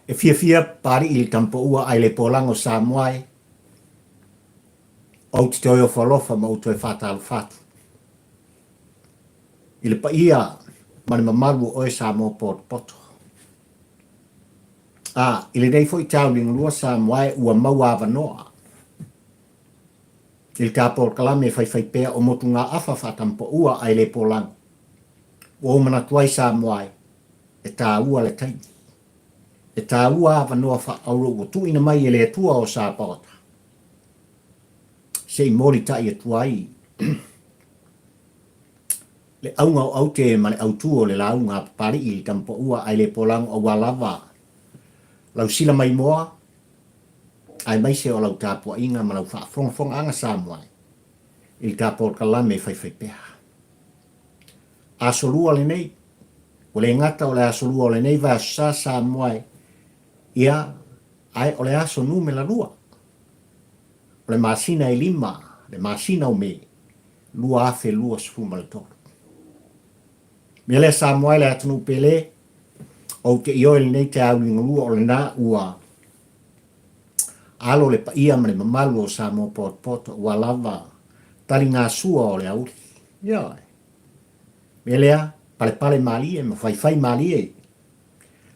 E fia pari il tampo ua ai le polango Samoa o te toi o whalofa ma uto e whātālu whātu. I le pa ia mani mamaru o e Samoa poto. I le nei fo i tau ni ngulua Samoa ua maua avanoa. I le tāpo o kalame whai pēa o motu ngā awha whatampo ua ai le polango. O mana tuai Samoa e tā ua le taini. E tā ua avanoa wha auro o tu ina mai e le tua o Samoa. Se i mori tai e tuai. Le aunga o aute ma le autuo le launga pari i tampo ua ai le polango o walava. Lau sila mai moa, ai mai se o lau tāpua inga ma lau whaafonga anga Samoa. I tāpo o kalame whai pēa. Asolua le nei, o le ngata o le asolua o le nei vai sa Samoa. Ia, ai o le aso nume la lua. O le masina e lima, le masina o me, lua afe lua sfuma le toro. Mea le Samoa le atunu pele, o te ioe le nei te au inga lua o le nā ua. Alo le pa ia mane mamalu o Samoa poto ua lava, tari ngā sua o le auri. Ia, mea lea, pale malie, ma fai malie.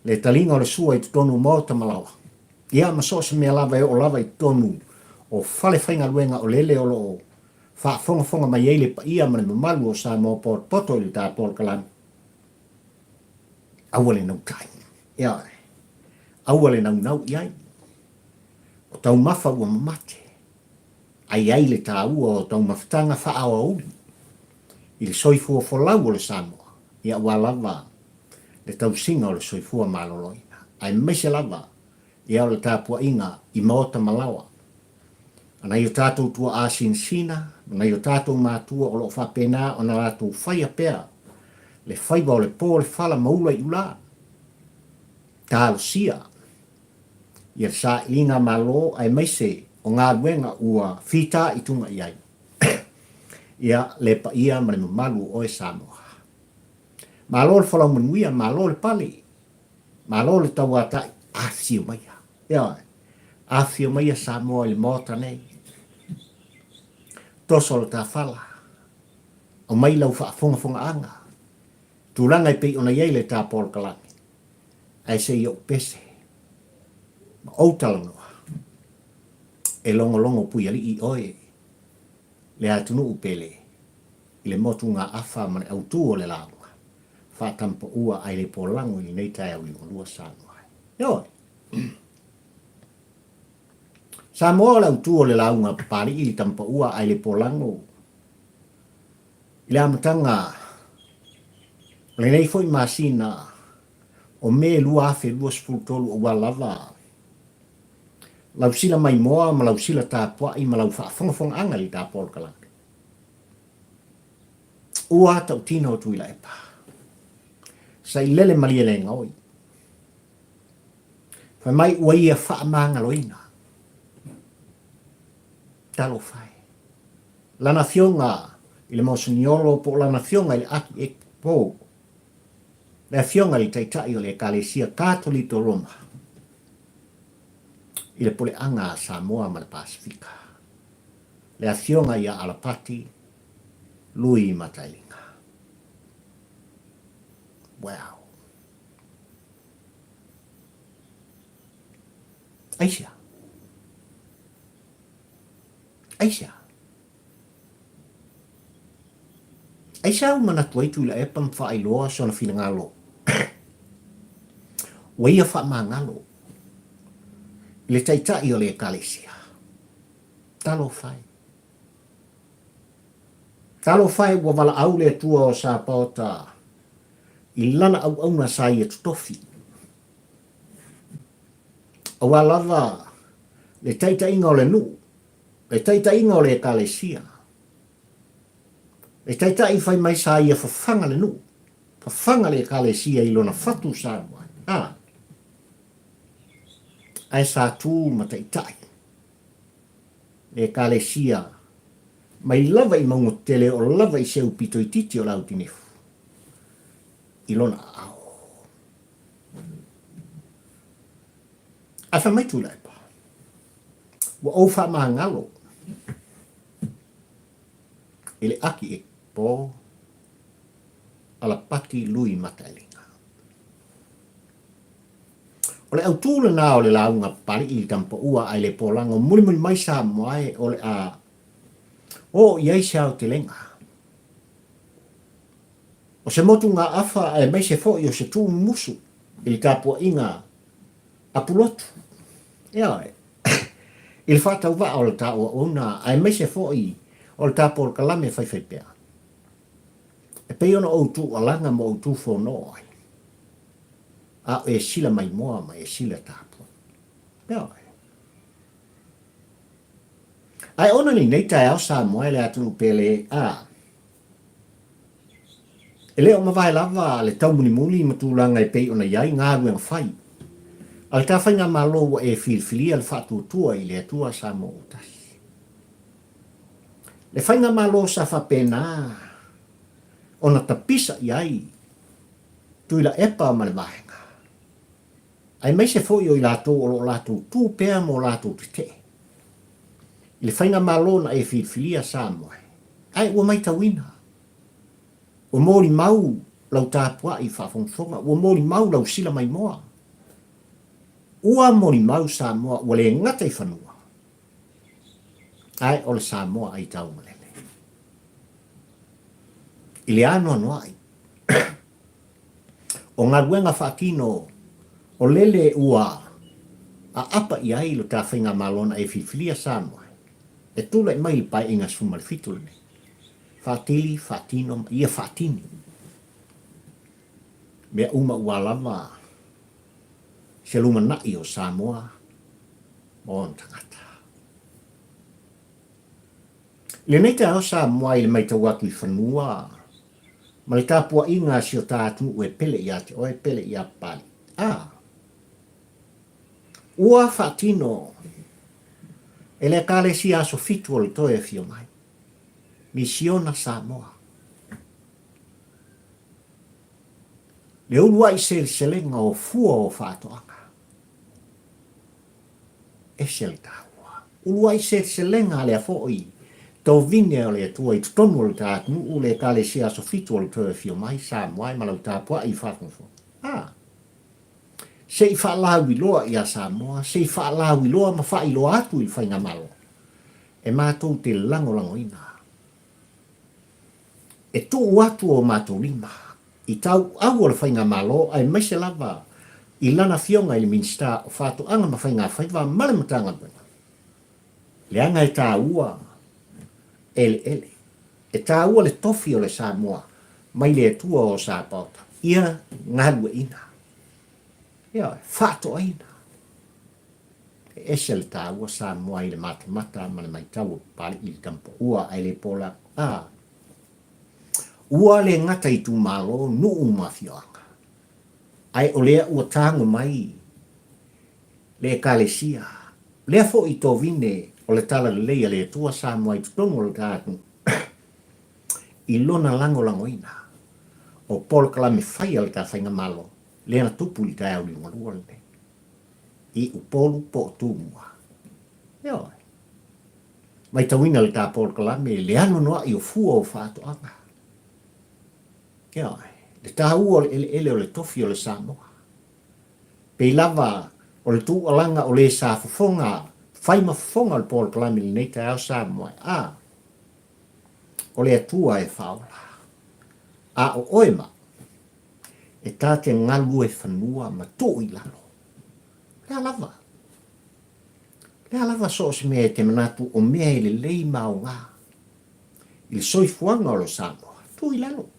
Le talinga o le sua i tonu mota malawa. Ia masosa mea lava e o lava i tonu o fale whainga luenga o lele o loo. Whaafonga mai eile pa ia mane mamalu o Samoa poto i tā pol kalami. Awale nau tai. Ia, awale nau iai. O tau mafa ua mamate. Ai le tā ua o tau mafutanga wha awa uli. I le soifua folau o le Samoa. Ia ua lava. Le tau singa o le soifua maloloina. Ai meise lava. Ia o le tāpua inga i maota malawa. Ana i o tātou tua asin sina. Ana i o tātou mātua o lo whapena o na rātou whaia pēr. Le whaiva o le pō le whala maula i ula. Tāo sia. Ia sa inga malo ai meise o ngā ruenga ua whita i tunga iai. Ia le pa ia mare malu o e Samoa. Malo le whalau manuia, malo le pale. Malo le tauatai, awhio maia. Ia, awhio maia Samoa le mota nei. Toso le tā whala. O mai lau whaafonga anga. Tūranga i pei ona iei le tā pol kalami. Ai se i o pese. Ma outalanoa. E longo pui ali i oe. Le atunu upele. I le motu ngā awha mane autu o le launga. Whātampo ua ai le polango i nei tai au i ngolua Samoa. Ioi. Samoa le autu o le launga pari i tampo ua ai le polango. I le amatanga. Le nei foi masina. O me lua afe lua spultolu o walava. Lau sila mai moa ma lau sila tāpua i ma lau whaafonga anga li tā pol kalami. Ua tau tina o tuila e pā. Sa i lele malia le ngoi. Whai mai ua ia whaamanga loina. Talo whai. Lana fionga i le mosiniolo po lana fionga i le aki e po. Le fionga i taitai o le kalesia Katolito Roma. I le pole anga a Samoa ma le Pasifika. Le afionga ia Alapati, lui i Matailinga. Wow. Aisha. Aisha umana tuaitu ila epam whaailoa sona fina ngalo. Waia wha mangalo. Le taitai o le kalesia. Talo fai. Talo fai ua wala au le tua o sa paota. I lana au auna sa i tutofi. Awa lava le taitai inga o le nu. Le taitai inga o le kalesia. Le taitai fai mai sa i a fafanga le nu. Fafanga le kalesia i lona fatu sa mai. Ai sa tu mataitai. Le kalesia. Mai lava i maungo tele o lava i seu pito i titi o lau tinefu. I lona au. A fa mai tu lai pa. Wa o fa ma ngalo. Ele aki e po ala pati lui matalinga. O le au tūle nā o le launga pari i tampa ua ai le polanga muli mai sa moai o le a o iai sa o te lenga. O se motu ngā afa ai mai se fo i o se tū musu i le tāpua inga apulotu. Ia e. I le whātau wa o le tā ua ona ai mai se fo i o le tāpua o kalame whai pēa. E pei ona o tū alanga mo o tū whono ai. A e sila mai moa mai e sila tāpua. Ia e. Ai ona ni nei tai au sa moa le atu pele a. E leo mawai lava le tau muni muli ma tūlanga e pei ona iai ngā ruenga whai. Al ta whainga malo wa e filfilia le whatu tua i le atua sa mo utasi. Le whainga malo sa whapena ona tapisa iai tuila epa ma le vahenga. Ai mai se fo i lato o lo lato tu pea mo lato te. I le whainga malo na e filfilia sa moe. Ai ua mai tawina. O mori mau lau tāpua i whawhongwhonga. O mori mau lau sila mai moa. Ua mori mau sa moa ua le ngata i whanua. Ai o le sa moa ai tau malele. I le ano anuai. O ngā ruenga whakino o lele ua a apa i ai lo tā whainga malona e whiwhilia sa moa. E tūla i mai li pai inga suma le fitule nei. Whātili, whātino, ia whātini. Mea uma ua lava se luma nai o Samoa o tangata. Le nei te ao Samoa i le mai tau atu i whanua. Ma le tāpua inga si o tātu ue pele i ate, oe pele i a pali. Ua whātino e le kale si aso fitu o le toe fio mai. Misiona Samoa. Le ulua i selenga o fua o whātoanga. E sel tāua. Ulua i selenga le a fōi. Tau vine o le atua i tutonu o le tātunu u le kale si aso fitu o le toe fio mai Samoa i malau tāpua i whātonu. Se i whaalawi loa i a Samoa, se i whaalawi loa ma wha i loa atu i whainga malo. E mātou te lango ina. E tō atu o mātou lima. I tau au o le whainga malo, ai mai se lava i lana fionga i le minsta o whātou anga ma whainga whaiva male matanga bena. Le anga e tā ua, ele. E tā ua le tofi o le Samoa, mai le tua o Sāpauta. Ia ngadua ina. Ia, whātou aina. E se le tā ua Samoa i le mata ma le mai tau pali i le tampo ua ai le pola. Ua le ngata i tu malo nuu mafioanga. Ai o lea ua tango mai le kalesia. Lea fo i tō vine o le tala le leia le tua Samoa i tutongo le tātu. I lona lango ina. O polo kalame whai al tā whainga malo. Lea na tupu li tai au li ngalua le. I upolu po tūmua. Ia. Mai tawina le tā polo kalame le anu noa i o fua o whātoanga. Ia, le tāua o le ele o le tofi o le Samoa. Pei lava o le tū alanga o le sa fufonga, whaima fufonga o le polo kalame le nei tai au Samoa. O le atua e whaola. O oema, e tāte ngalu e whanua ma tō i lalo. Lea lava so se mea te manatu o mea i le lei mao ngā. I le soifuanga o le Samoa, tō i lalo.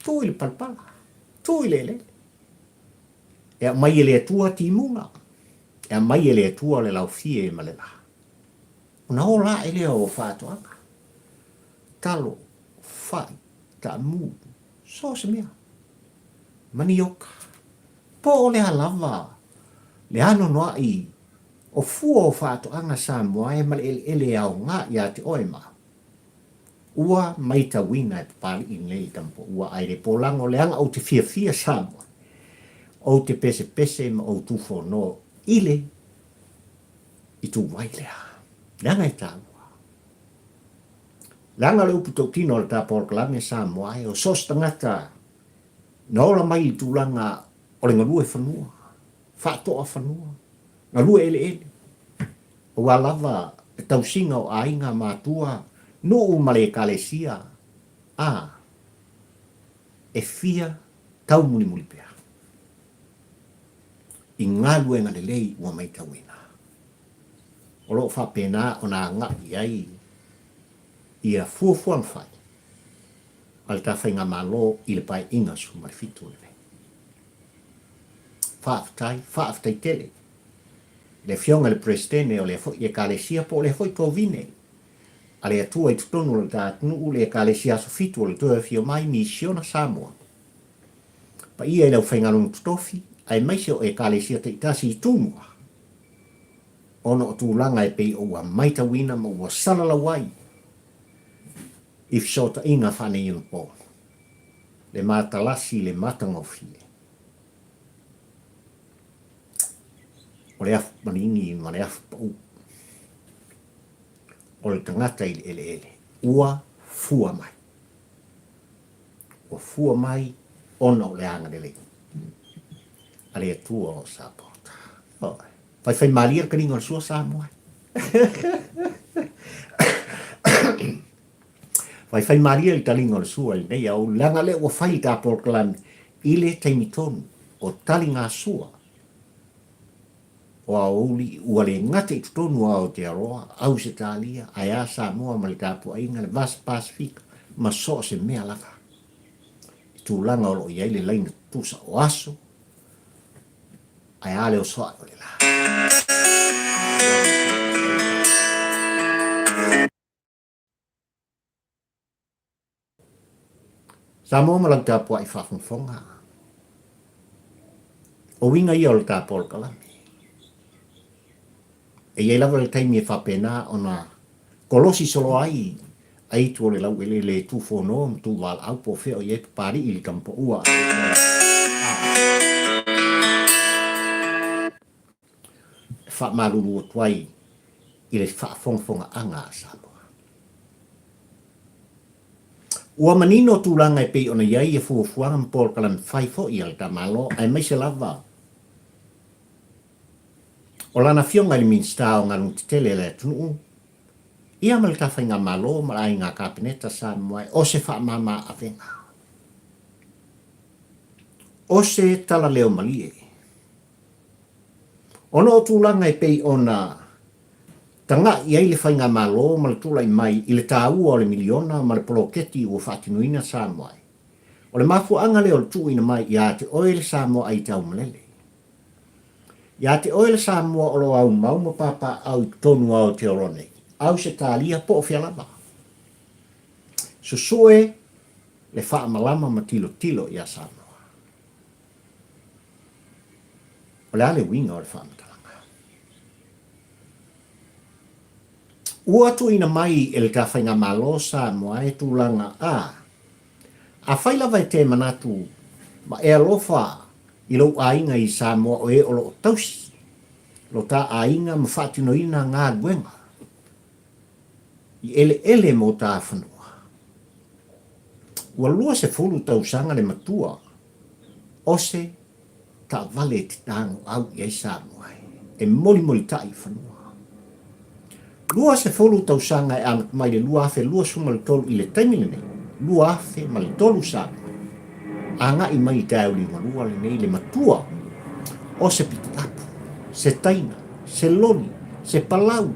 Tō i le palpala, tō i le le. E mai e le atua timunga. E mai e le atua le lau fie e malela. Una o la e leo o whātoanga. Talo, whai, ta mū, so se mea. Manioka. Po o le lava, le ano noa i, o fua o whātoanga Samoa e male ele au ngā i a te oema. Ua maita wina e pali i nei tampo ua aire polango leanga o te fia Samoa. O te pese ma o tufo no ile i tu vai lea. Langa e tāua. Langa leu puto tino le tāpor kalame Samoa o sos tangata na ola mai i tūlanga o le ngalue whanua. Whātoa whanua. Ngalue ele ele. O lava e tausinga o ainga mātua no o male kalesia. E fia tau muni muli pea. I ngā luenga le lei ua mai tauina. O lo whapena o nā ngā iai ia fuafuang whai. Al ta whainga malo i le pai inga su marifitu le. Whaaftai tele. Le fionga le prestene o le fo i e kalesia po le fo i kovine. Ale atua i tutonu le tātunu le kalesia su fitu le tua fio mai misiona Samoa. Pa ia i lau whaingalong tutofi, ai maise o e kalesia te itasi i tūmua. Ono o tūlanga e pei o ua maitawina ma ua salala wai. If sota inga whane ino po. Le mātalasi le matangofi. O le afu manini ma le afu pau. O le tangata i ele ele. Ua fua mai. Ua fua mai ono le anga de lei. Ale atua o sapota. Fai maria ka ringa o sua Samoa. Fai maria i talinga o sua i nei au langa le ua fai ta porklan i le taimitonu o talinga sua. O auli ua le ngate i tutonu a o te aroa au se talia ai a Samoa ma le tapu ainga le vas Pasifika ma so se mea laka. Tu langa o lo iai le laina tusa o aso ai ale o soa o le la. Samoa ma lau tāpua i whawhongwhonga. O winga ia o le tāpua o kalame. E iei lava le taimi e whapena o na kolosi solo ai tu o le lau ele le tu whono tu wal au po feo i e pari i li kampo ua. Whamaruru o tuai i le whawhongwhonga anga a Samoa. Ua manino tūlanga e pei ona iai e fuafuanga mpor kalan whaifo i al tamalo ai mai se lava. O lana fionga li minsta o ngarung titele le tunu. Ia mal ka whainga malo ma ai ngā kapineta Samoa o se whaamama a venga. O se tala leo malie. Ono o tūlanga e pei ona tanga iai le whainga malo ma le tūlai mai i le tāua o le miliona ma le poloketi o whaatinuina Samoa. O le mafu anga leo le tuina mai i a te oele Samoa ai tau malele. Ia te oele Samoa o lo au mauma papa au tonu au te orone. Au se tālia po o whialaba. Susue le whaamalama ma tilo tilo i a Samoa. O le ale winga o le whaamatalanga. Ua tu ina mai e le ka whainga malo Samoa e tūlanga a whailava e te manatu ma e alofa i lo ainga i Samoa o e o lo tausi. Lo ta ainga ma whaatinoina ngā guenga. I ele mo tā whanua. Ua lua se fulu tausanga le matua. O se ta vale te tango au i Samoa. E moli tai whanua. Lua se fulu tausanga e anak mai le lua afe lua suma le tolu i le taimile. Lua afe ma le tolu Samoa. Anga i mai tau li malua le nei le matua o se piti apu, se taina, se loni, se palau,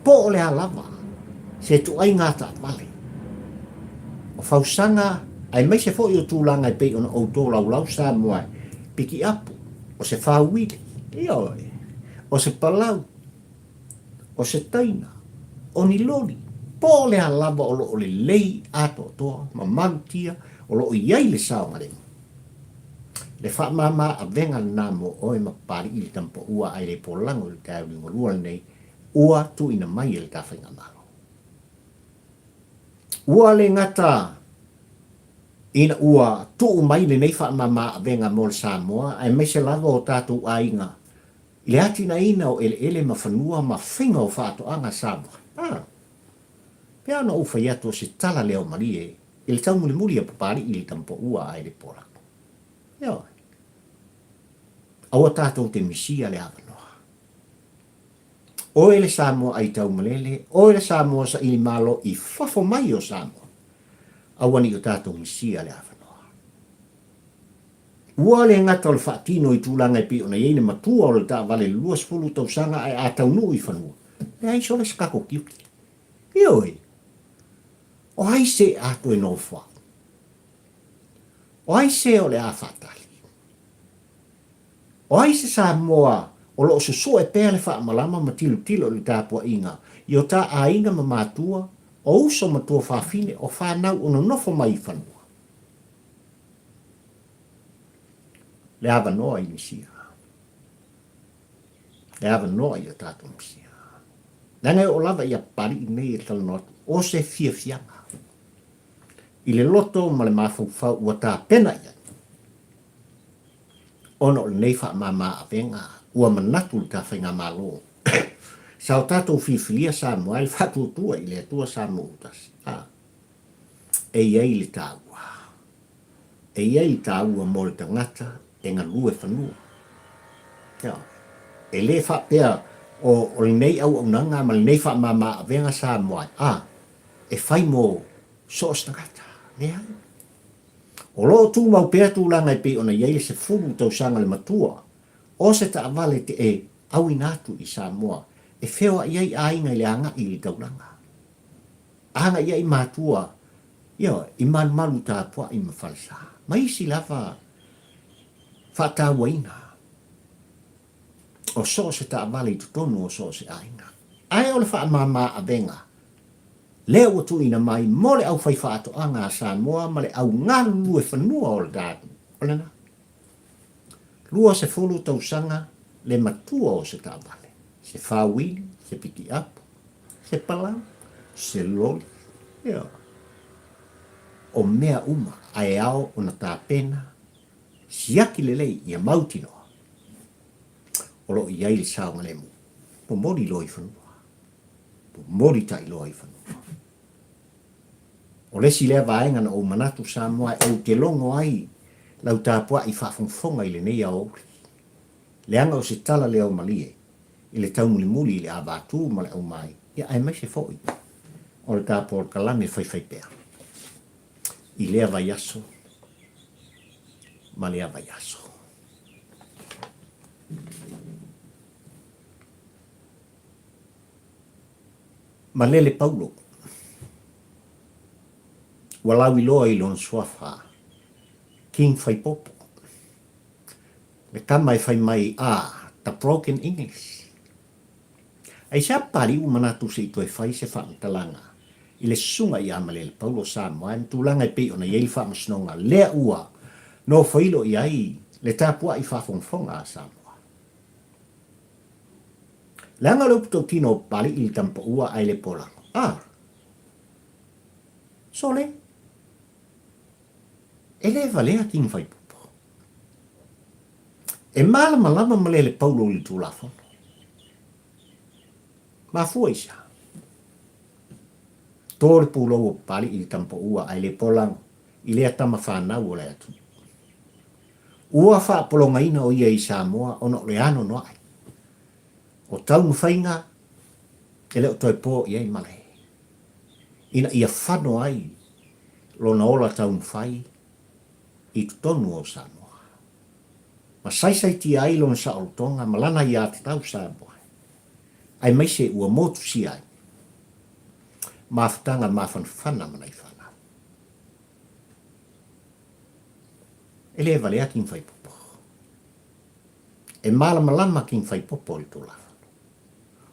po o le alava, se tu ai ngata vale. O fausanga ai mai se fo i o tūlanga i pei ona o tō lau Samoa piki apu, o se whauwile, o se palau, o se taina, o ni loni, po o le alava o lo o le lei ato toa, ma malutia, o lo o iai le saonga le. Le whaamama a venga namo o e mapari i le tampo ua ai le polango le tau li ngolua nei, ua tu ina mai le tawhainga malo. Ua le ngata ina ua tu mai le nei whaamama a venga mo le Samoa, ai mai se lava o tātou ainga I le ati na ina o ele ma whanua ma whinga o whātoanga Samoa. Pea ana ufa iatu o se tala leo marie, i le tau muli muli a papari i le tampo ua ai le porako. Ia. Aua tātou te misia le awanoa. O ele Samoa ai tau malele, o ele Samoa sa ili malo i fafo mai o Samoa. Aua ni o tātou misia le awanoa. Ua le ngata o le whaatino i tūlanga i pi o na ieine matua o le tā vale luas fulu tau sanga ai a tau nui whanua. Le ai so le skako kiuki. Ioi. O ai se ato e no wha. O ai se o le a whaatali. O ai se Samoa o lo se so e pēr le wha malama ma tilu tilo le tāpua inga. I o tā a inga ma mātua o uso matua whawhine o whanau o no nofo mai whanua. Le ava noa i misia. Le ava noa i o tātou misia. Nanga o lava i a pari i nei e talanotu. O se fia fianga. I le loto ma le mawhauwhau ua tā pena ia. Ono le nei wha mama a venga. Ua manatu le tā whainga malo. Sao tātou whiwhilia sa moa i whatu tua i le atua sa muutas. Ei le tā ua. Ei tā ua mo le tangata e ngā lue whanua. E le wha pēr o le nei au nanga ma le nei wha mama a venga sa moa. E whai mo soos tangata. O loo tū mau pēr tūlanga i pe ona iei se furu tau sanga le matua. O se ta avale te e au inatu i Samoa. E whewa iei ainga i le anga i le tauranga. Anga iei mātua. I malu tā pua i mawhalsa. Maisi lava whatawaina. O so se ta avale i tutonu o so se ainga. Ai o le wha mama a venga. Leo o tu ina mai mole au whai whaato anga a Samoa ma le au ngalu lue whanua o le dātu. Ole na. Lua se fulu tau sanga le matua o se ta avale. Se whawili, se piki apu, se palau, se loli. O mea uma ai ao o na tā pena. Siaki lelei i a mautinoa. O lo i aile sao ngalemu. Po mori loi whanua. Po mori tai loi whanua. O lesi lea vaenga na o manatu Samoa e o te longo ai. Lau tāpua i whawhongwhonga i le nei a ori. Leanga o se tala leo malie. I le tau muli muli i le abatu ma le au mai. Ia ai mai se foi. O le tāpua o kalame whai pēr. I lea vai aso. Ma lea vai aso. Ma lele Paulo. Walau i loa i lon swafa. King fai popo. Le kamai fai mai the broken English. Ai sa pari u manatu se ito e fai se whamatalanga. I le sunga i amale le Paulo Samoa. Tūlanga i pe ona i eilwha masnonga. Lea ua. No whailo i ai. Le tāpua i whawhongwhonga a Samoa. Leanga leuputo tino pali i le tampa ua ai le polanga. Sole. E le valea king fai pupo. E malama lama male le Paulo li tūlafon. Ma fuaisa. Tōre pūlo o pali i le tampa ua ai le polanga. I le atama whanau o le atu. Ua wha polonga ina o ia i Samoa ono le ano no ai. O tau mwhainga e leo toi pō i ai male. Ina ia whano ai lona ola tau mwhai i tutonu o Samoa. Ma saisai ti ai lona sa o tonga malana i ati tau Samoa. Ai mai se ua motu si ai. Mawhatanga mawhanwhana mana i whana. E le valea king fai popo. E malama king fai popo i tula.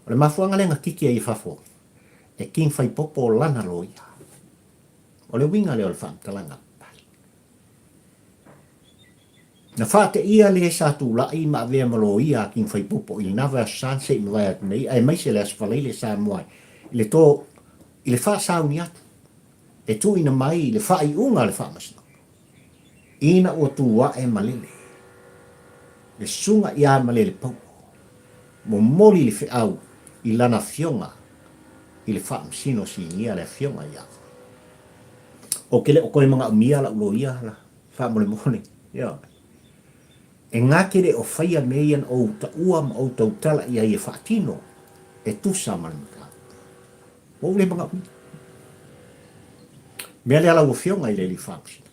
O le mafuanga lenga kiki ai whafo. E king fai popo o lana loia. O le winga leo le whamtalanga pali. Na whate ia le sa tu lai ma vea malo ia king fai popo i nawa sanse i mwai atu nei. Ai maise le asfalele sa mwai. I le tō, i le wha sauni atu. E tu ina mai i le wha i unga le wha masina. Ina o tu wa e malele. Le sunga ia malele pau. mo moli le au i lana fionga i le whaamsino si ngia le fionga ia. O kele o koe mga umia la ulo ia la whaamole mole. Ia. E ngā kere o whaia meian o ta uam o tau tala ia i e whaatino e tusa manamata. O le mga umia. Mea le ala ua fionga i le li whaamsino.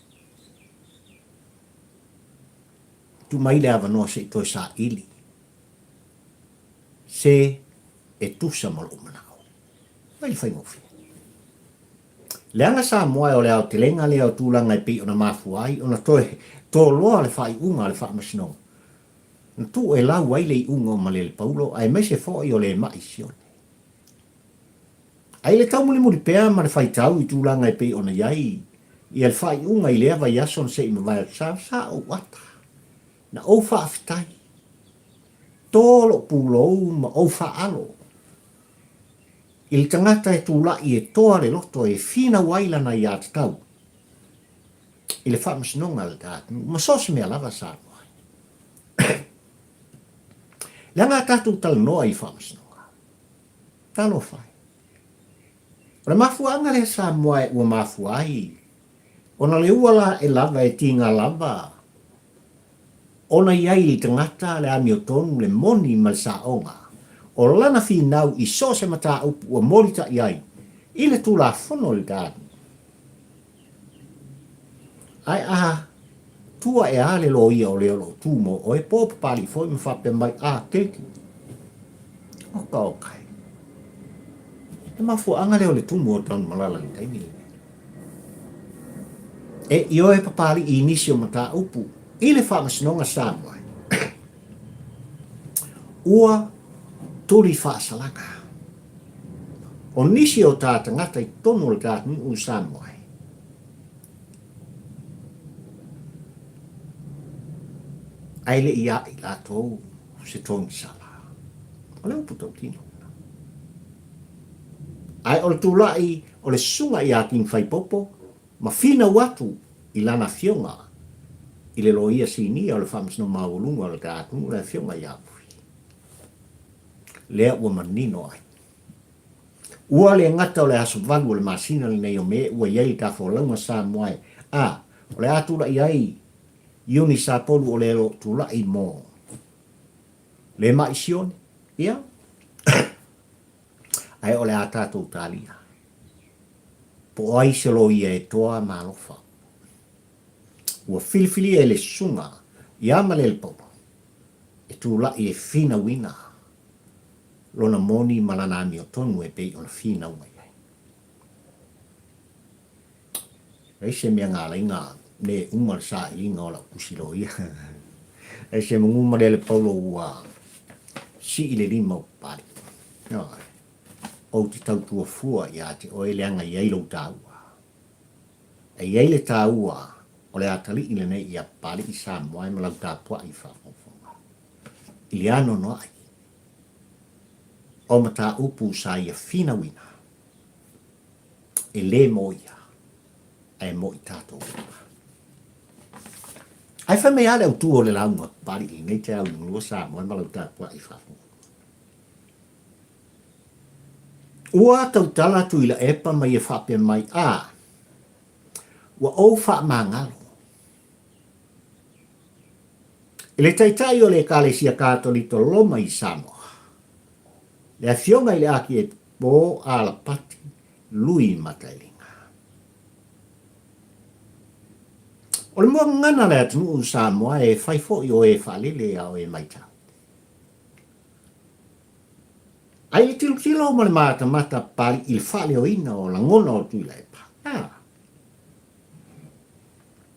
Tu mai le avanoa se i toi sa ili. Se e tusa malo umanao. Mai le whaingofi. Leanga sa moe o le au te lenga le au tūlanga i pi o na mafuai, o na toe tō loa le whai unga le wha masino. Na tu e lau ai le unga o male le paulo, ai me se fo i o le mai sione. Ai le tau muli muli pēa ma le whai tau i tūlanga i pi o na iai, i al whai unga i lea vai ason se i mawai sa o wata. Na o wha afitai. Tōlo pūlou ma o wha alo. I le tangata e tūla i e toa le loto e whina wailana i ati tau. I le whaamasinonga le tātu. Ma sos mea lava sa noa. Leanga tātu tala noa i whaamasinonga. Talo whai. O le mafuanga le sa moa e ua mafuai. O na le uala e lava e tinga lava. O na iai i tangata le ami o tonu le moni mal sa onga. O lana fi nau i so se mata upu o morita iai. I le tula fono le dādu. Ai aha, tua e ale lo ia o leo lo tūmo o e pōpa pali foi me whape mai teki. Oka okai. E mafu anga leo le tūmo o tanu malala ni taimi. E io e papali i nisi o mata upu. I le whamasinonga Samoa. Ua turi whaasalanga. O nisi o tātangata i tono le kātuni u Samoa. Ai le ia i lātou se tōni sala. O le uputau tino. Ai o le tūlai o le sunga i aking whaipopo, ma whina watu i lana fionga i le loia sini o le whamasino mawulunga o le kātuni le fionga i apui. Lea ua manino ai. Ua le ngata o le aso valu o le masina le nei o me ua iei ka wholaunga sa moai. O le atula i ai iuni sa polu o le lo tula i mō. Le mai sione, ia? Ai o le atatou talia. Po ai se lo ia e toa malofa. Ua filifili e le sunga, ia ma le polo. E tula i e fina wina. Lona moni malana ami o tonu e pei o na fina ua iai. Ei se mea ngā lainga ne umar sa inga o la kusilo ia. Ei se munguma le paulo ua si i le lima o pari. O ti tau tua fua ia te o eleanga iai lau tāua. E iai le tāua o le atali i le nei ia pari i sa moai ma lau tāpua i whafonga. I le ano no ai. O mata upu sa ia fina wina. E le moia. E mo i tātou. Ai wha mea le au tū o le launga pari i nei te au ngulua sa moai ma lau tāpua i whafonga. Ua tau tala tu ila epa mai e whape mai Ua o wha mangalo. E le taitai o le kālesia kātolito loma i Samoa. Le fionga i le aki e po ala pati lui matailinga. O le mua ngana le atunu u Samoa e whaifo i o e whalele au e maita. Ai le tilo ma le mata pari il whale o ina o la ngona o tuila e pa.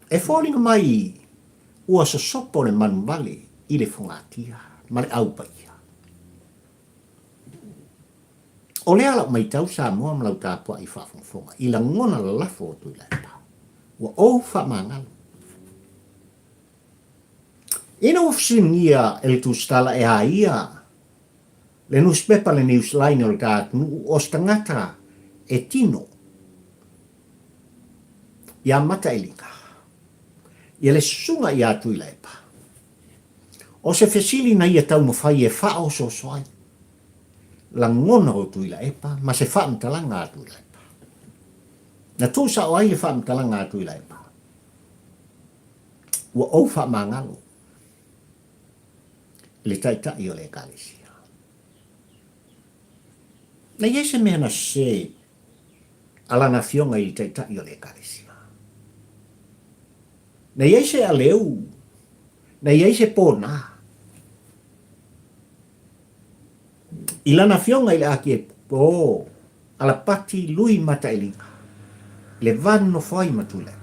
E whoringa mai ua sosopo le manu vale i le whangatia ma le aupa ia. O lea la mai tau sa moa ma lau tāpua i whafonga i la ngona la lafo o tuila e pa. Ua o whamangalo. Ina uafsinia e le tūstala e a ia le newspaper le newsline o le tātunu o stangata e tino. Ia mata e linga. Ia le sunga i atu i leipa. O se fesili na ia tau mawhai e wha o so soai. La ngona o tui la epa, ma se wha mtalanga atu la epa. Na tū sa o ai le wha mtalanga atu la epa. Ua au wha mangalo. Le taita i o le kalisia. Na iese mea na se alana fionga i taita i o le kalisia. Na iese a leu. Na iese pōna. Ilana fionga i le aki e pō. Ala pati lui mata elinga. Le vano fai matu lepa.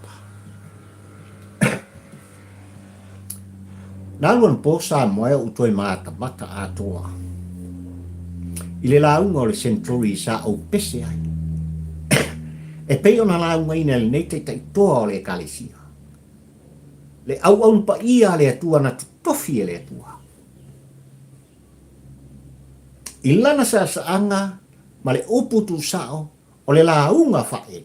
Naluan po sa moe utoi mata mata atoa. Ile launga o le centuri sa au pese ai. E peo na launga ina le nei te toa o le kalisia. Le au pa ia le atua na tutofi e le atua. Ilana sa saanga ma le uputu sao o le launga fae.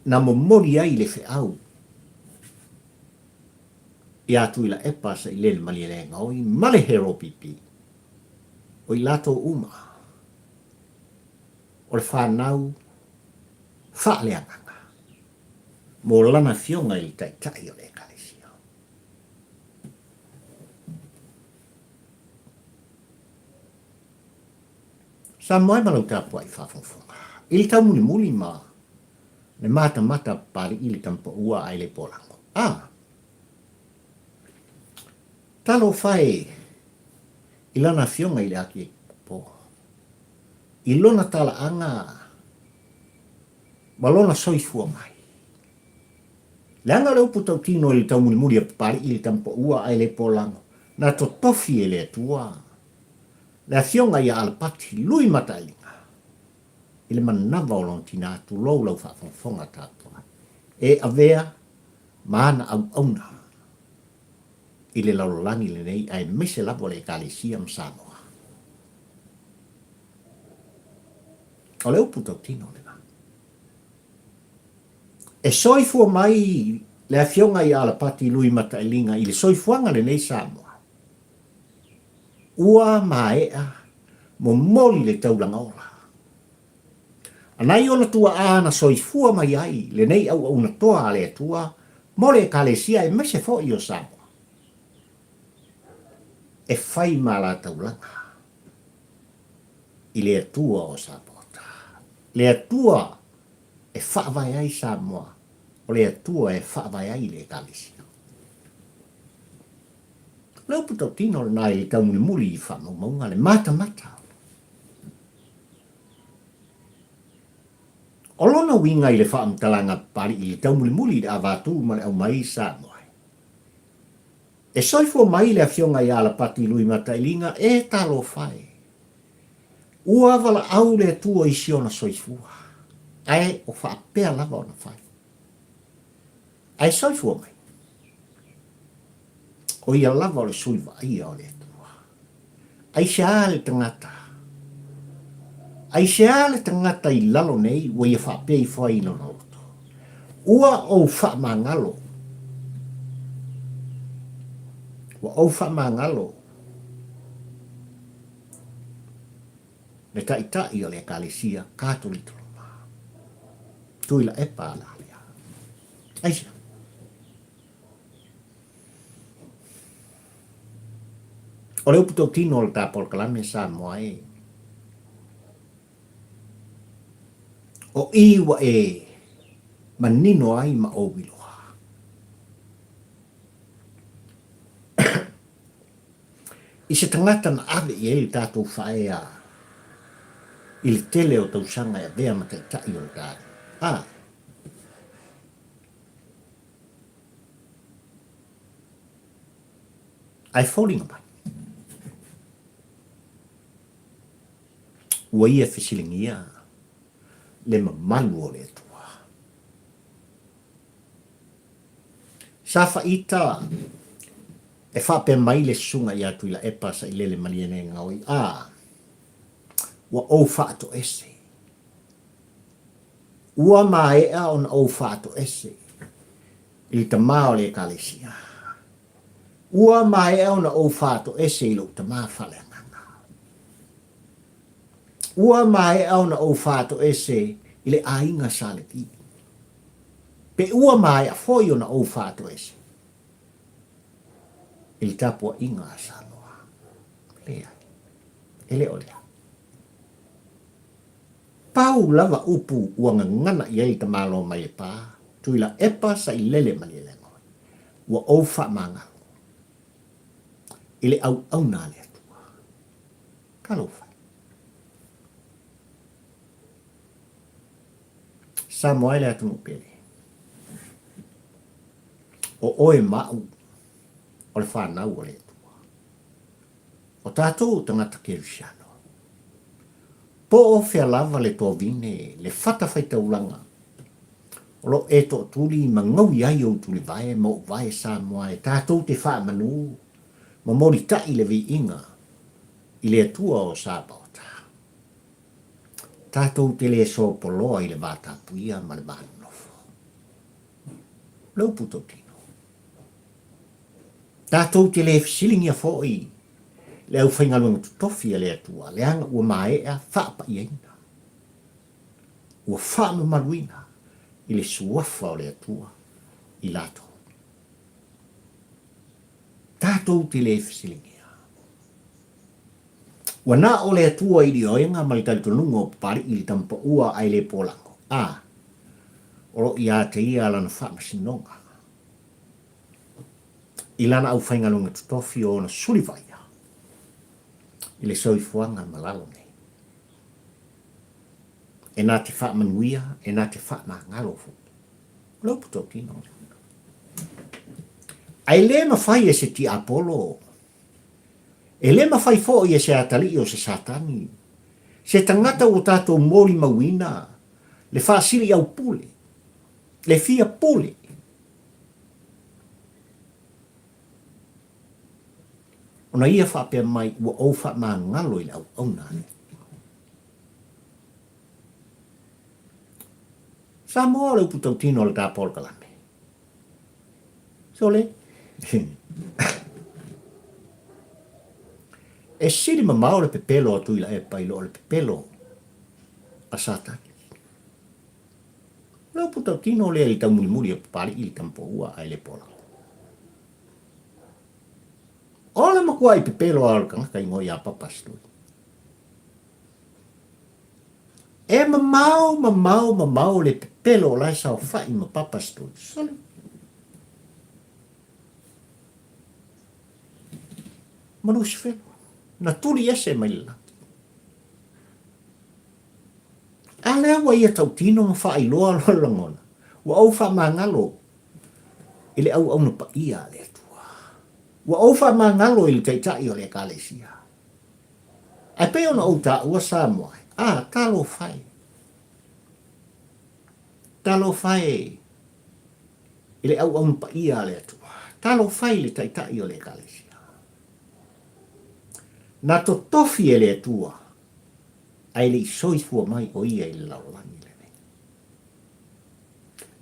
Na momori ai le feau. Ia tu ila epa sa ilen mali le ngoi male hero pipi. O ilato uma. O le whanau wha le anganga. Mo lana fionga i tai o le kalisia. Sa moe malau tāpua i whafonfonga. Ili tau muli ma. Le mata pari ili tampo ua ai le polango. Talo fai ilana fionga i le aki po. Ilona tala anga malona soifua mai. Le anga leo putau tino ili tau muli pari ili tampo ua ai le polango. Na to tofi e le atua. Le fionga ia alpati lui matailinga. Ile manava o lon tina tu lou lau whafonga tātua. E avea maana au auna. Ile laulangi le nei ai mese lavo le kalisia Samoa. O leo putau tino le na. E soifua mai le afionga i ala pati lui matailinga ile soifuanga le nei Samoa. Ua maea mo moli le taulanga ora. Anai ona tua ana soifua mai ai le nei au una toa le tua mole kalisia e mese fo i o Samoa. E fai mala taulanga. I le atua o Sapota. Le atua e whaavai ai Samoa. O le atua e whaavai ai le kalisia. Leo putau tino nai le tau muli i whamaunga le mata. O lona winga i le whaamtalanga pari i le tau muli le avatu ma le au mai Samoa. E soifo mai le afionga i ala pati lui matailinga e talo fai. Ua wala au le tua i siona soifua. Ai o whaapea lava ona fai. Ai soifo mai. O ia lava o le suiva ia o le tua. Ai sea le tangata. Ai sea le tangata i lalo nei ua ia whaapea i fai no roto. Ua o wha mangalo. Wa au wha mangalo. Le tai o le kalisia kātoli toloma. Tuila e pāla lea. Aisia. O leo puto tino le tāpol kalame Samoa e. O iwa e manino ai ma o wiloa. I se tangata na ave i e tātou whaea i le tele o tausanga e vea ma te tai o le tāre. Ai falling apart. Ua ia fisilingia le mamalu o le tua. Sa whaita e whape mai le sunga i atu ila epa sa i lele maliene ngaoi. Ua au whaato ese. Ua maea on au whaato ese. Ili ta mao le kalesia. ua mai e ona o fato e se ilo ta mawhale nganga. Ua mai e ona o fato e se ile ainga sale ki. Pe ua mai a foi ona o fato e se. Il tapua inga sanoa. Lea. Ele o lea. Pau lava upu ua ngana iei ta malo mai pa. Tuila epa sa ilele mali lengo. Ua o fa manga. Ile au na le tua. Kalo fa. Samoa ele atu pele. O oe mau. O le whanau o le tua. O tātou tangata Kirisiano. Po o fea lava le tō vine, le whata whaita ulanga. O lo e tō tuli ma ngau iai o tuli vae, mo vae Samoa e tātou te wha manu. Ma mori tai le vi inga. I le atua o Sāpauta. Tātou te le so poloa i le vāta puia ma le vānu nofo. Lau puto tino. Tātou te le fisilingia fōi. Le au whaingalunga tutofi le atua. Le anga ua mae ea whaapa i eina. Ua whaama maruina. I le suafa o le atua. I lato. Tātou te le fisilingia. Ua nā o le atua i li oenga mai talitonunga o pari i li tampa ua ai le polango. Oro i a te ia lana whaama sinonga. I lana au whaingalunga tutofi o na sulivaia. I le soifuanga malalo nei. E nā te wha manuia, e nā te wha ma ngalofu. Loputo tino. Ai le mawhai e se ti Apollo. E le mawhai fo i e se atali o se satani. Se tangata o tātou mori mawina. Le wha siri au pule. Le fia pule. Ona ia wha pia mai ua o wha ma ngalo i au au nane. Sa moa lau putau tino le tā polka lame. Sole? E siri ma mao le pepelo atu ila e pailo le pepelo a satani. Lau putau tino le i tau muri e pari i tampo ua ai le pola. Ola makua i pepelo al kangaka i ngoi a papastui. E mamau le pepelo lai sao fai ma papastui. Sole. Manus felo. Na tuli ese mai la. Alea wa ia tau tino ma fai loa loa langona. Wa au fa mangalo. Ile au na pa ia le tua. Wa au fa mangalo ili taitai o le kalesia. Ai pe ona au ta ua Samoa. Talo fai. Talo fai. Ile au na pa ia le tua. Talo fai le taitai o le kalesia. Na to tofi e le tua. Ai le soifua mai o ia i laulangi le ne.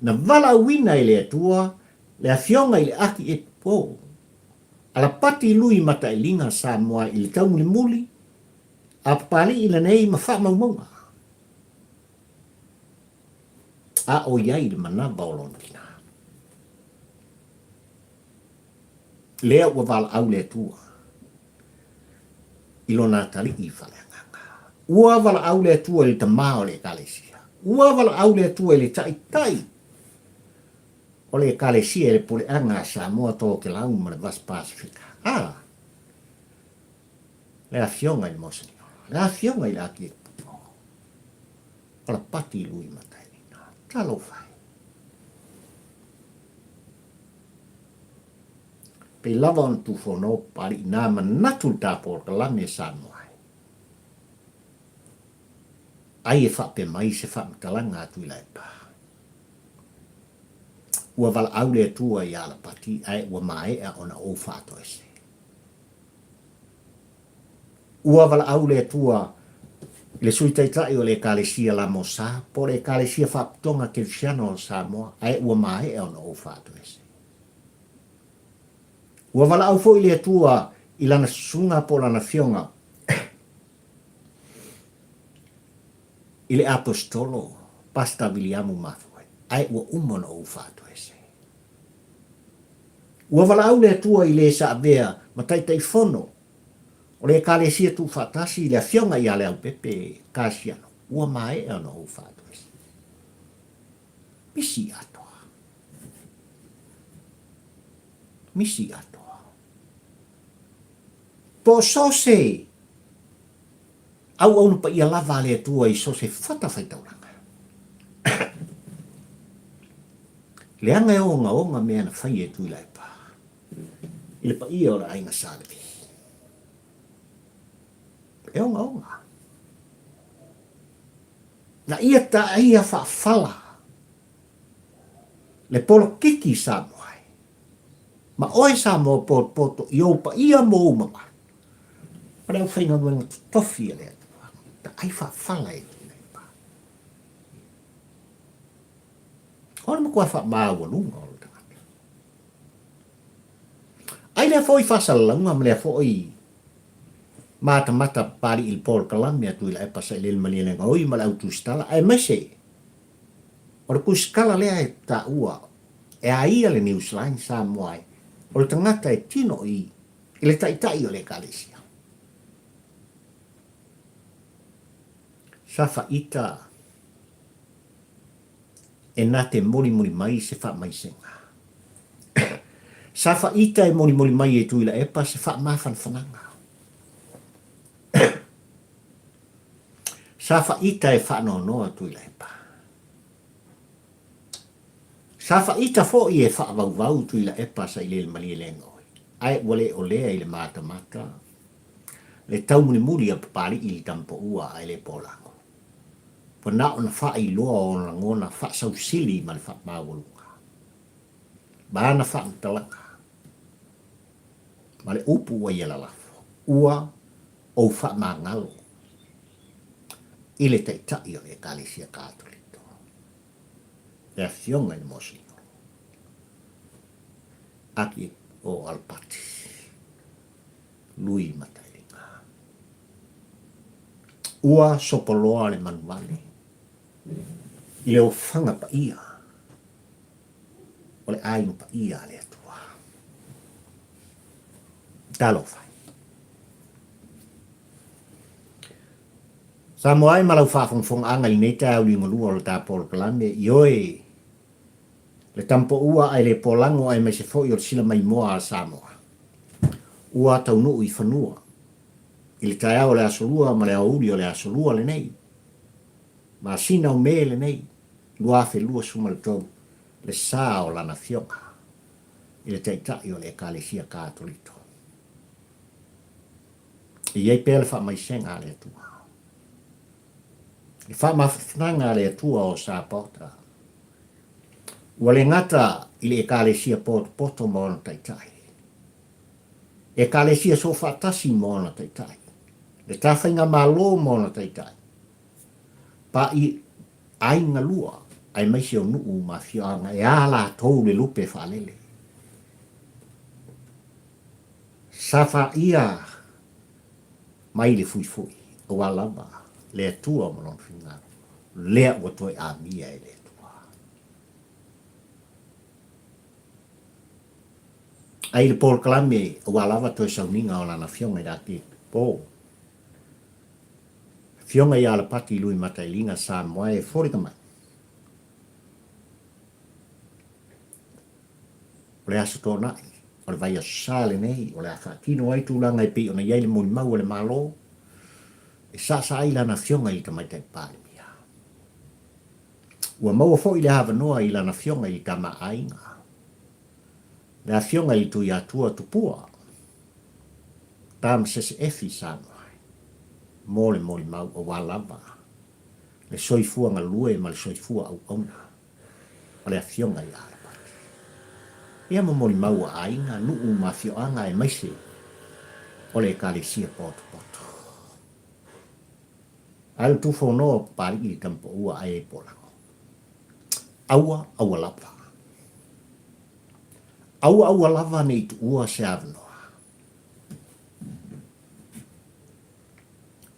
Na vala wina i le atua, le afionga i le aki e po. Ala pati lui mata i linga Samoa i le taumuli muli, a pali i le nei ma wha maumaunga. A o iai le manaba o lona kina. Lea ua vala au le atua. I lona tali i whale. Ua wala au le atua le tamao le kalesia. Ua wala au le atua le tai. O le kalesia le pule anga Samoa tō ke lau ma le Vas Pasifika. Le afionga i mosani. Le afionga i le aki e pupo. O la pati lui matai. Talo fai. Pe lava on tu fono pari na manatu tapo ka lame Samoa. Ai e whape mai se whametalanga atu i laipa. Ua wala au le atua i ala pati ai ua mae a ona o whato ese. Ua wala au le atua le suitaitai o le kalesia la mosa, po le kalesia whaptonga Kirisiano o Samoa, ai ua mae a ona o whato ese. Ua wala au fo ile tua ilana sunga po lana fionga. Ile apostolo pasta Williamu Mathue. Ai ua umona o fatu ese. Ua wala au le tua ile sa avea matai tai fono. O le kale sia tu fatasi le fionga ia le au pepe kasiano. Ua mae ana o fatu ese. Misi atoa. Misi atoa. Po sose au pa ia lava le tua i sose fata fai tauranga. Le anga e onga mea na fai e tui lai pa. Ile pa ia ora ainga salevi. E onga. Na ia ta ia fa fala. Le polo kiki sa moai. Ma oi sa mo poto i pa ia mo umama. Pare au whainga nuenga tofi le atua. Ta ai fa fala e tui lai pa. Ona ma kua fa maawa lunga o ta. Ai le foi fa salanga me le foi mata pari il pol kalam ya tu la pasa le malina oi mal auto stala ai mese. Ora ku skala le ai ta ua. E ai le news line sa moai. Ora tangata e tino i ile tai o le kalesia. Safa ita e nate mori mai se fa mai senga. Safa ita e mori mai e tu ila e pa se fa mafan fananga. Safa ita e fa no tu ila e pa. Safa ita fo i e fa vau tu ila e pa sa ile mali lengo. Ai wale o lea ile mata. Le tau muri a pari i tampo ua ai le polango. Pana ona fa i loa ona ngona fa sau sili ma le fa mawulunga. Bana fa mtalaka. Ma le upu ua ia lalafo. Ua o fa mangalo. Ile tai o le kalisia katolito. E a fionga ni mosino. Aki o alpati. Lui matairinga. Ua sopoloa le manuale. Ile o fanga pa ia. O le ainu pa ia le atua. Talo fai. Sa moai malau whaafonfong anga i nei tau li ngolua o le tā polo kalame. Ioi. Le tampo ua ai le polango ai mai se fo i o sila mai moa a Samoa. Ua tau nuu i whanua. I le tai au le asolua ma le auli o le asolua le nei. Ma sina o me le nei. Lua fe lua suma le tau. Le sā o lana fionga. I le tai o le ekalesia katolito. I ei pēle wha mai senga le atua. I wha mawhananga le atua o sā pota. Ua le ngata i le ekalesia poto moana tai. Ekalesia so whatasi moana tai. Le tawhainga malo moana tai. Pa i ainga lua. Ai mai se o nuu ma fianga e ala tou le lupe whalele. Safa ia mai le fui. O walaba le atua malon finga. Lea ua toi a mia e le atua. Ai le pol kalame o walaba toi sauninga o lana fionga i rati. Po. Fionga i ala pati lui matailinga sa moa e forika mai. O le aso tōnai, o le vai aso sāle nei, o le a whakino ai tūlanga i pi o na iai le moni mau o le malo, e sa ai lana fionga i ta mai tai pāle mia. Ua maua fo i le hawa noa i lana fionga i ta ma ainga. Le a fionga i tu i atua tupua, tam sese efi sānoai, mō le moni mau o walaba, le soifua ngalue ma le soifua au ona, o le a fionga i ala. Ia mamoni maua ainga nuu mafioanga e maise o le kalesia poto. Al tu fono pari i tampo ua ai polango. Aua lapa. Au lava nei tu ua se avnoa.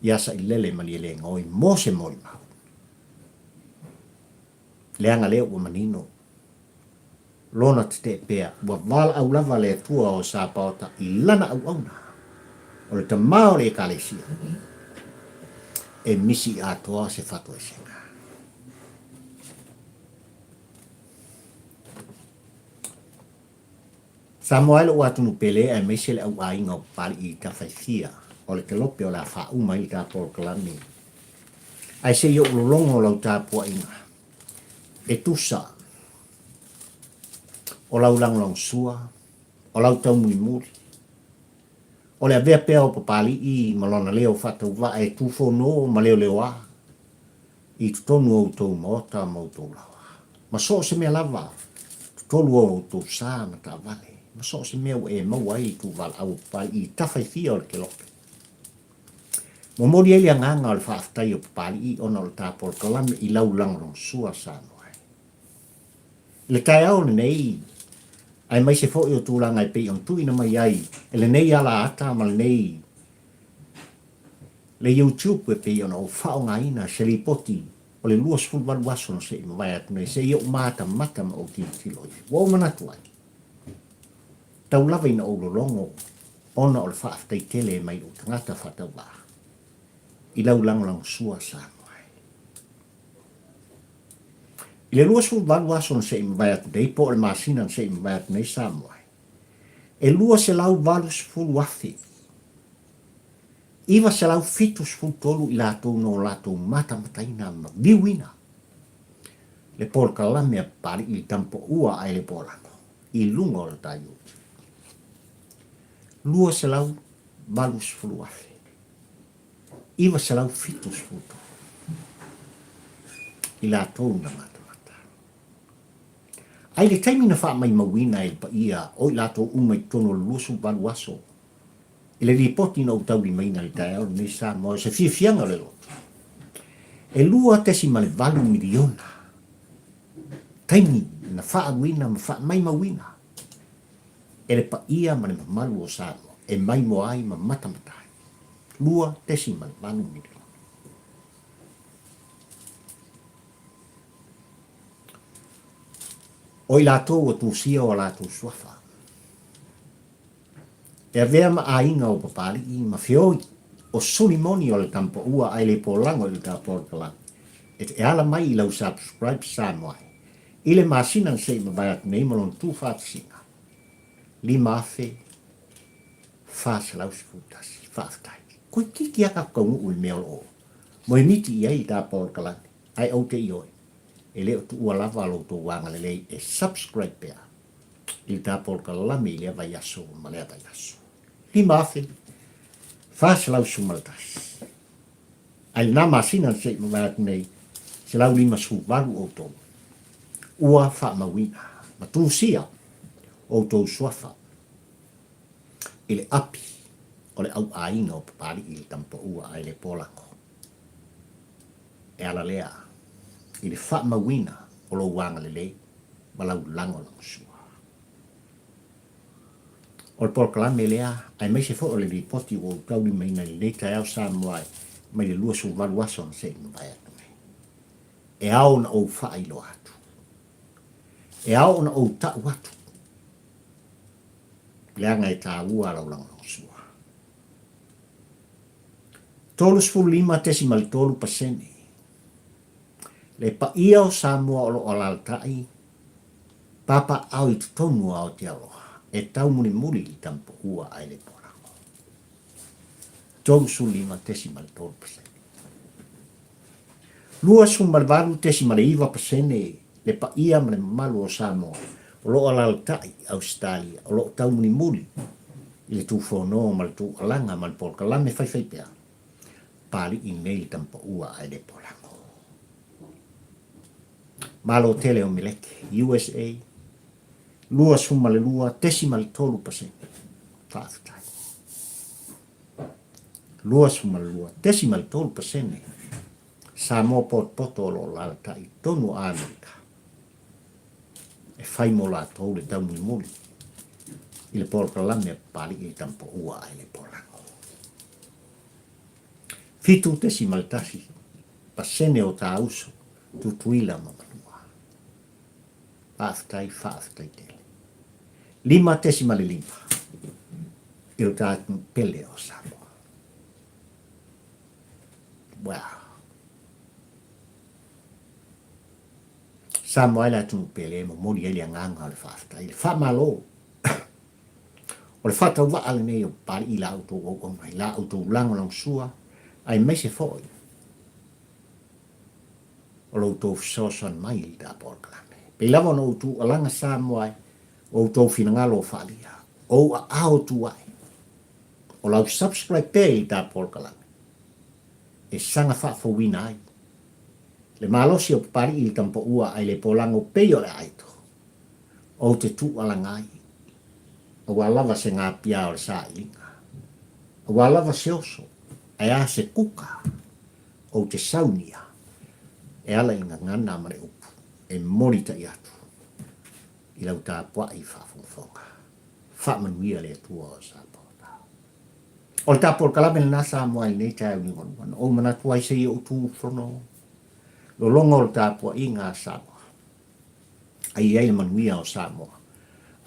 Ia sa ilele mali le ngoi mo se moi mau. Leanga leo ua manino. Lona te pea, ua vala au lava le tua o sa paota i lana au auna. O le tamao le kalesia. E misi atoa se fato e senga. Samoa lo watu nu pele e mesele au ainga o pali i tawhaifia. O le kelope o la wha uma i ta por kalami. Ai se yo ulolongo lau ta pua inga. E tusa. O lau lang sua. O lau tau muni muri. O le avea pea o papali i malona leo fata uva e tufo no ma leo a. I tutonu o tau maota ma o tau lawa. Ma so se mea lava. Tutolu o tau sa na ta vale. Ma so se mea e mawai tu val au pa i tawhaifia o le kelope. Mo mori ele nganga o le whaaftai o papali i ona o le tāpol kalame i lau lang sua sa noai. Le tai au nei, ai mai se fo i o tūlanga i pei on tui na mai ai, e le nei ala ata ma le nei. Le YouTube e pei ona o whao ngā ina se li poti o le luas fulwaru aso no se i mawai atu nei, se i o mata mata ma o tilo i. Wau manatu ai. Tau lava ina o lolongo, ona o le whaaftai tele mai o tangata whatau waa. I lau lang sua sa noai. I le luas fulwaru aso no se i mawai atu nei, po o le masina se i mawai atu nei sa noai. E lua se lau valus fulu wafi. Iwa se lau fitus fulu tolu i latou no latou mata mataina ma viwina. Le por kalame a pari i tampo ua ai le polano. I lunga o le tayu. Lua se lau valus fulu wafi. Iwa se lau fitus fulu tolu. I latou na mata. Ai le taimi na wha mai mawina e pa ia o i lato umai tono lusu walu aso. I le ripoti na utau li maina le tae au ni sa mo se fianga le loto. E lua tesi ma le valu miliona. Taimi na wha awina ma wha mai mawina. E le pa ia ma le mamalu o sa mo. E mai mo ai ma matamatai. Lua tesi ma le valu miliona. O i latou o tūsia o latou suafa. E avea ma a inga o papali i ma whioi o sulimoni o le tampo ua ai le pōlango i le tāpōr kalami. E ala mai i lau subscribe sa moai. I le māsina se i ma vai atu nei malon tū whātasinga. Li mawhe whāsa lau sifutasi, whāftai. Koe kiki aka kaungu ui mea o. Mo i miti i ai tāpōr kalami. Ai au te ioi. E leo tu ua lava alo tō wanga le lei e subscribe pea. I tāpol ka lami lea vai aso ma lea vai aso. Li mawhi, whāsa lau sumaltas. Ai nā masina se ma vai atu nei, se lau lima su waru o tō. Ua wha mawina, ma tūsia o tō suafa. I le api, o le au ainga o papari i le tampo ua ai le pōlako. E ala lea, i le wha mawina o lo wanga le lei, ma lau lango lang sua. O le porkalame lea, ai mai se fo o le ripoti o tauri maina le lei tai au sa moai, mai le lua su walu aso na se ina vai atu nei. E ao na ou wha ilo atu. E ao na ou tau atu. Leanga e tā ua lau lango lang sua. Tolu sfuru lima tesi mali tolu pasene. Le pa ia o Samoa o lo alaltai, papa au i tutonu au te aloha, e tau muni muri i tampo ua ai le porako. Tolu su lima tesi mali tolu pasene. Lua su malvaru tesi mali iwa pasene, le pa ia male malu o Samoa, o lo alaltai Australia, o lo tau muni muri, i le tūwhono mali tu alanga mali porka lame fai pea, pali i nei tampo ua ai le porako. Malo tele o mileke, USA, lua suma le lua, tesima le tolu pasene. Whaafutai. Lua suma le lua, tesima le tolu pasene. Sa mo pot potolo lalata i tonu Amerika. E whai mo la tau le tau muli. I le polokalame pali i tampo ua ai le polango. Fitu tesi maltasi, pasene o tā uso, tutuila mamanua. Whaaftai tele. 5 tesi male 5. I o tā pele o Samoa. Wow. Samoa la tu pele mo mori ele nganga le whaaftai. Le whamalo. O le whatau wa ale nei o pari i la auto o mai. La auto lango lang sua. Ai mai se foi. O lo tō fisosan mai i tā porkalame. Pe lava no tu alanga Samoa o tō finangalo o whalia. O a ao tu ai. O lau subscribe pe i tā porkalame. E sanga whaafowina ai. Le malosi o pari i tampo ua ai le polango pei o le aito. O te tu alanga ai. O alava se ngā pia o le sa ilinga. O alava se oso. Ai a se kuka. O te saunia. E ala inga ngana mare upu. E morita i atu. I lau tā pua i whaafonga. Whaamanuia le tua o sa pota. O le tā porkalame le nasa mua i nei tāu ni wanu. O manatua i se i o tu whono. Lo longo o le tā pua i ngā Samoa. Ai le manuia o Samoa.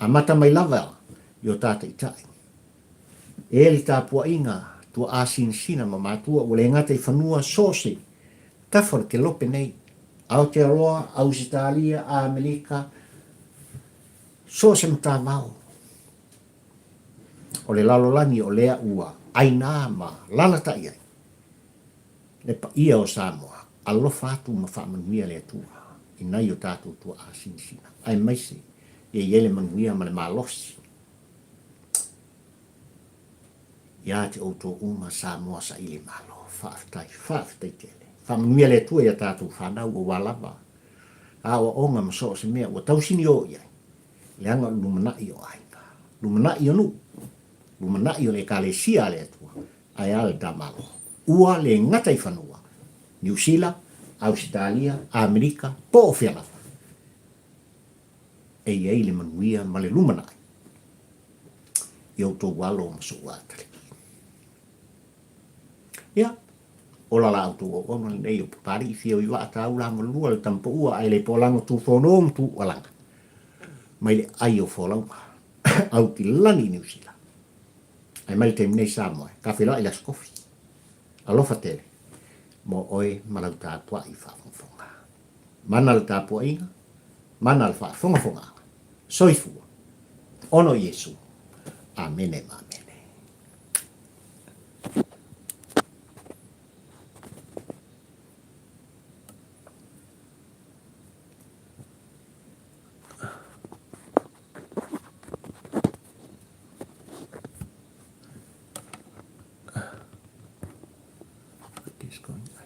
A mata mai lava i o tāta i tai. E le tā pua i ngā tua asin sina ma matua o le ngata i whanua sose. Tafar ke lope nei. Aotearoa, Ausitalia, Amerika. Sose mta mau. O le lalolani o lea ua. Aina ma lalata iai. Le pa ia o Samoa. Alofa atu ma whaamanuia le atua. I nai o tātou tua asin sina. Ai maise. E iele manuia ma le malosi. Ia te auto uma Samoa sa ili malo. Whaaftai tele. Whaamanuia le atua ia tātou whanau o walava. Awa onga ma so se mea. Wa tausini o iai. Le anga lumanai o ainga. Lumanai o nu. Lumanai o le kalesia le atua. Ai ale ta malo. Ua le ngata i whanua. New Zealand, Australia, Amerika, po o whialafa. E iei le manuia ma le lumanai. I au tō walo ma so wātari. Ia, o la lau tō o ma nei o pari i whio i wata au la malua le tampo ua ai le polango tū whonom tū walanga. Mai le ai o wholanga. Au ki lani New Zealand. Ai mai te mnei Samoa, ka whila i las kofi. Alofa tele. Mo oe malau tātua i whaafonga. Mana le tāpua inga, mana le whaafonga. Soifua. Ono Yesu. Amene, amene. What is going on?